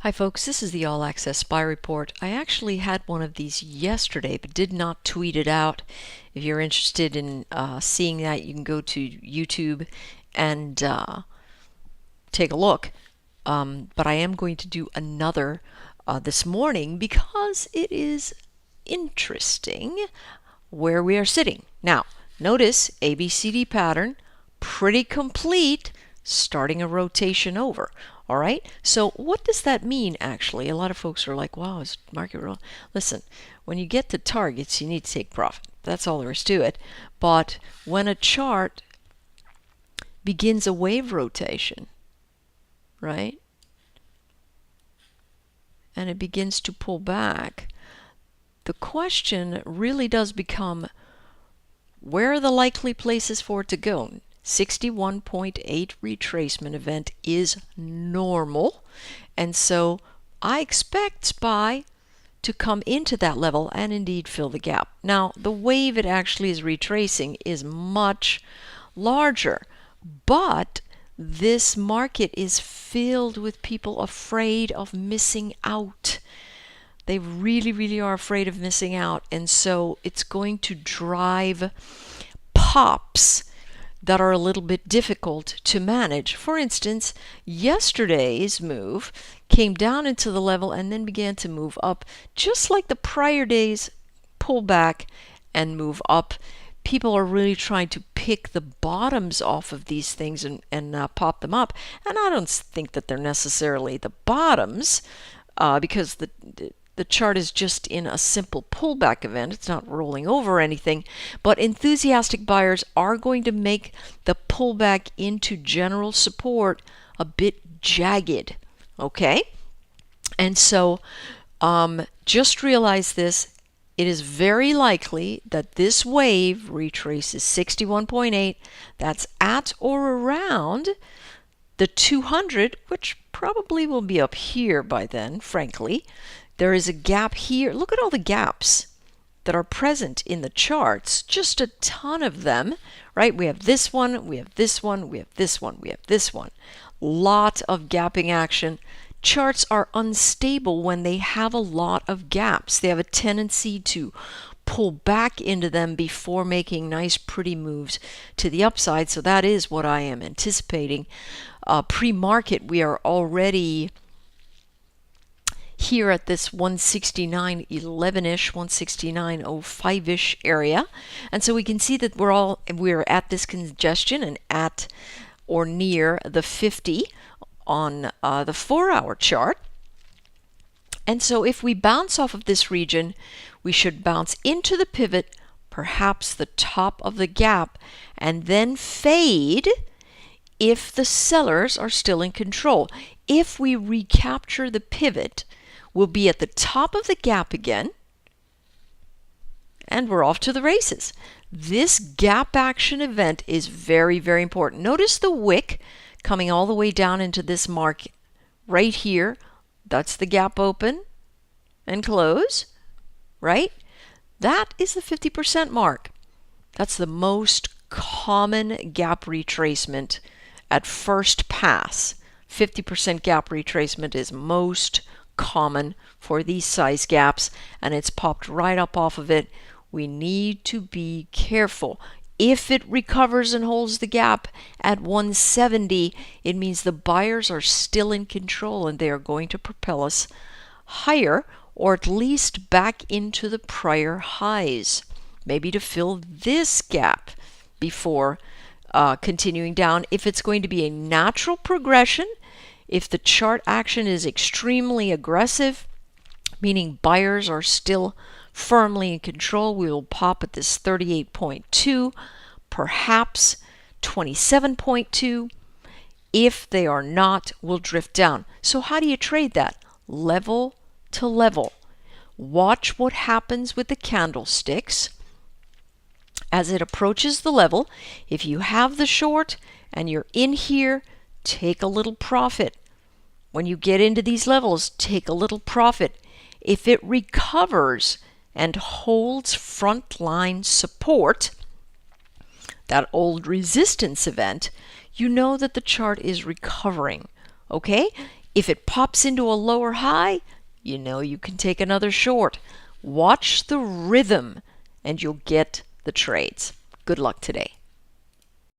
Hi folks, this is the All Access Spy Report. I actually had one of these yesterday but did not tweet it out. If you're interested in seeing that, you can go to YouTube and take a look. But I am going to do another this morning because it is interesting where we are sitting. Now, notice ABCD pattern, pretty complete, starting a rotation over. All right, so what does that mean actually? A lot of folks are like, wow, is market real? Listen, when you get to targets, you need to take profit. That's all there is to it. But when a chart begins a wave rotation, right, and it begins to pull back, the question really does become, where are the likely places for it to go? 61.8 retracement event is normal, and so I expect SPY to come into that level and indeed fill the gap. Now, the wave it actually is retracing is much larger, but this market is filled with people afraid of missing out. They really, really are afraid of missing out, and so it's going to drive pops that are a little bit difficult to manage. For instance, yesterday's move came down into the level and then began to move up, just like the prior day's pullback and move up. People are really trying to pick the bottoms off of these things and pop them up. And I don't think that they're necessarily the bottoms because the chart is just in a simple pullback event. It's not rolling over or anything, but enthusiastic buyers are going to make the pullback into general support a bit jagged, okay? And so just realize this. It is very likely that this wave retraces 61.8. That's at or around the 200, which probably will be up here by then, frankly. There is a gap here. Look at all the gaps that are present in the charts. Just a ton of them, right? We have this one, we have this one, we have this one, we have this one. Lot of gapping action. Charts are unstable when they have a lot of gaps. They have a tendency to pull back into them before making nice, pretty moves to the upside. So that is what I am anticipating. Pre-market, we are already here at this 169.11-ish, 169.05-ish area. And so we can see that we're at this congestion and at or near the 50 on the 4-hour chart. And so if we bounce off of this region, we should bounce into the pivot, perhaps the top of the gap, and then fade if the sellers are still in control. If we recapture the pivot, we'll be at the top of the gap again, and we're off to the races. This gap action event is very, very important. Notice the wick coming all the way down into this mark right here. That's the gap open and close, right? That is the 50% mark. That's the most common gap retracement at first pass. 50% gap retracement is most common for these size gaps, and it's popped right up off of it. We need to be careful. If it recovers and holds the gap at 170, it means the buyers are still in control and they are going to propel us higher, or at least back into the prior highs, maybe to fill this gap before continuing down. If it's going to be a natural progression, if the chart action is extremely aggressive, meaning buyers are still firmly in control, we will pop at this 38.2, perhaps 27.2. If they are not, we'll drift down. So how do you trade that? Level to level. Watch what happens with the candlesticks as it approaches the level. If you have the short and you're in here, take a little profit. When you get into these levels, take a little profit. If it recovers and holds frontline support, that old resistance event, you know that the chart is recovering. Okay? If it pops into a lower high, you know you can take another short. Watch the rhythm and you'll get the trades. Good luck today.